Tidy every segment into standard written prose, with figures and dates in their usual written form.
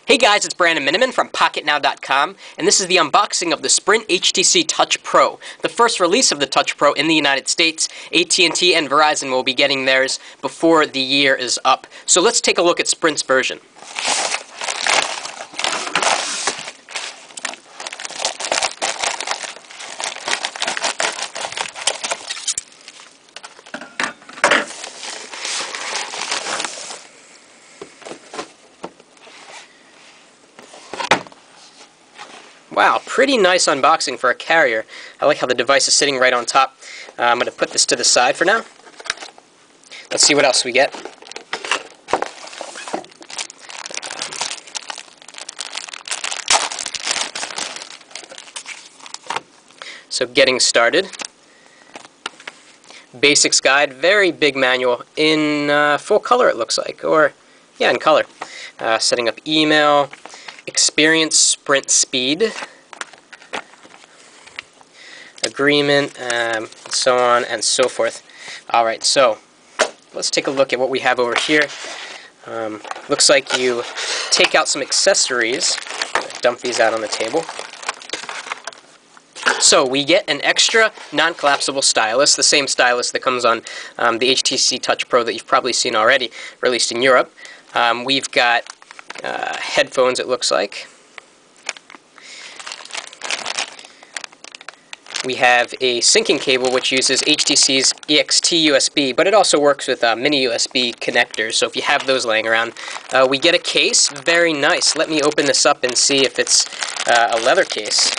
Hey guys, it's Brandon Miniman from Pocketnow.com, and this is the unboxing of the Sprint HTC Touch Pro, the first release of the Touch Pro in the United States. AT&T and Verizon will be getting theirs before the year is up. So let's take a look at Sprint's version. Wow, pretty nice unboxing for a carrier. I like how the device is sitting right on top. I'm going to put this to the side for now. Let's see what else we get. So getting started. Basics guide, very big manual in full color it looks like, or yeah, in color. Setting up email. Experience Sprint speed, agreement, so on and so forth. Alright, so let's take a look at what we have over here. Looks like you take out some accessories. Dump these out on the table. So we get an extra non-collapsible stylus, the same stylus that comes on the HTC Touch Pro that you've probably seen already, released in Europe. We've got headphones, it looks like. We have a syncing cable which uses HTC's EXT USB, but it also works with mini USB connectors, so if you have those laying around. We get a case, very nice. Let me open this up and see if it's a leather case.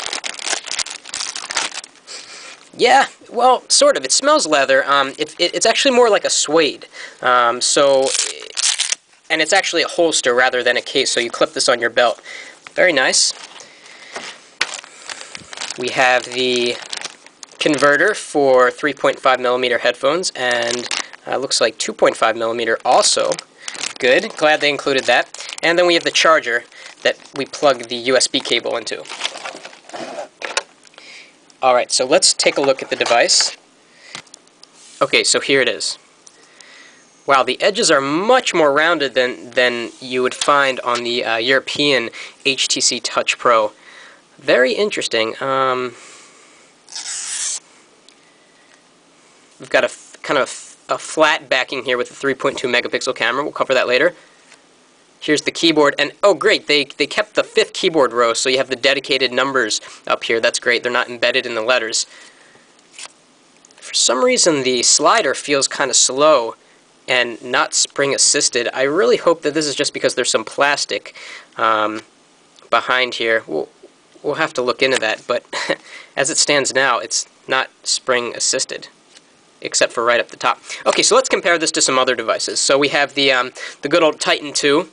Yeah, well, sort of. It smells leather. It's actually more like a suede. And it's actually a holster rather than a case, so you clip this on your belt. Very nice. We have the converter for 3.5mm headphones, and looks like 2.5mm also. Good, glad they included that. And then we have the charger that we plug the USB cable into. Alright, so let's take a look at the device. Okay, so here it is. Wow, the edges are much more rounded than you would find on the European HTC Touch Pro. Very interesting. We've got a kind of a flat backing here with a 3.2 megapixel camera. We'll cover that later. Here's the keyboard, and oh great, they kept the 5th keyboard row, so you have the dedicated numbers up here. That's great. They're not embedded in the letters. For some reason, the slider feels kind of slow and not spring assisted. I really hope that this is just because there's some plastic behind here. We'll have to look into that, but as it stands now, it's not spring assisted, except for right up the top. Okay, so let's compare this to some other devices. So we have the good old Titan 2,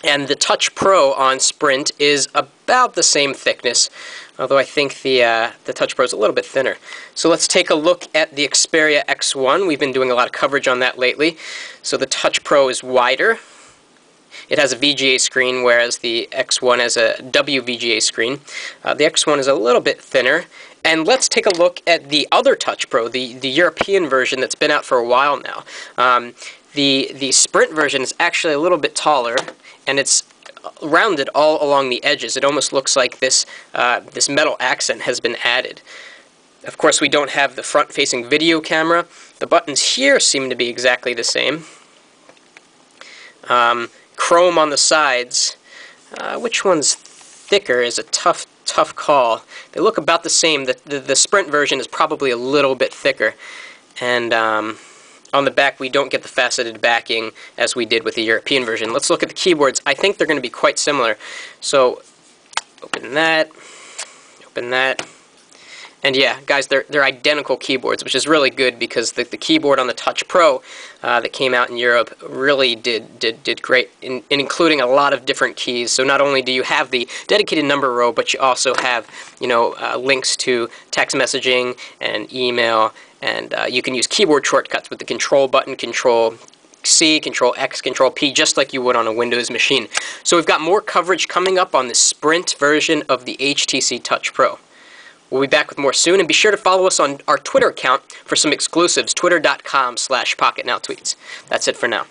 and the Touch Pro on Sprint is about the same thickness, although I think the Touch Pro is a little bit thinner. So let's take a look at the Xperia X1. We've been doing a lot of coverage on that lately. So the Touch Pro is wider. It has a VGA screen, whereas the X1 has a WVGA screen. The X1 is a little bit thinner. And let's take a look at the other Touch Pro, the European version that's been out for a while now. The Sprint version is actually a little bit taller, and it's rounded all along the edges. It almost looks like this metal accent has been added. Of course, we don't have the front-facing video camera. The buttons here seem to be exactly the same. Chrome on the sides. Which one's thicker is a tough call. They look about the same. The Sprint version is probably a little bit thicker. And on the back, we don't get the faceted backing as we did with the European version. Let's look at the keyboards. I think they're going to be quite similar. So, open that, and yeah, guys, they're identical keyboards, which is really good because the keyboard on the Touch Pro that came out in Europe really did great, in including a lot of different keys. So not only do you have the dedicated number row, but you also have, links to text messaging and email. And you can use keyboard shortcuts with the Control button, Control C, Control X, Control P, just like you would on a Windows machine. So we've got more coverage coming up on the Sprint version of the HTC Touch Pro. We'll be back with more soon, and be sure to follow us on our Twitter account for some exclusives, twitter.com/PocketNowTweets. That's it for now.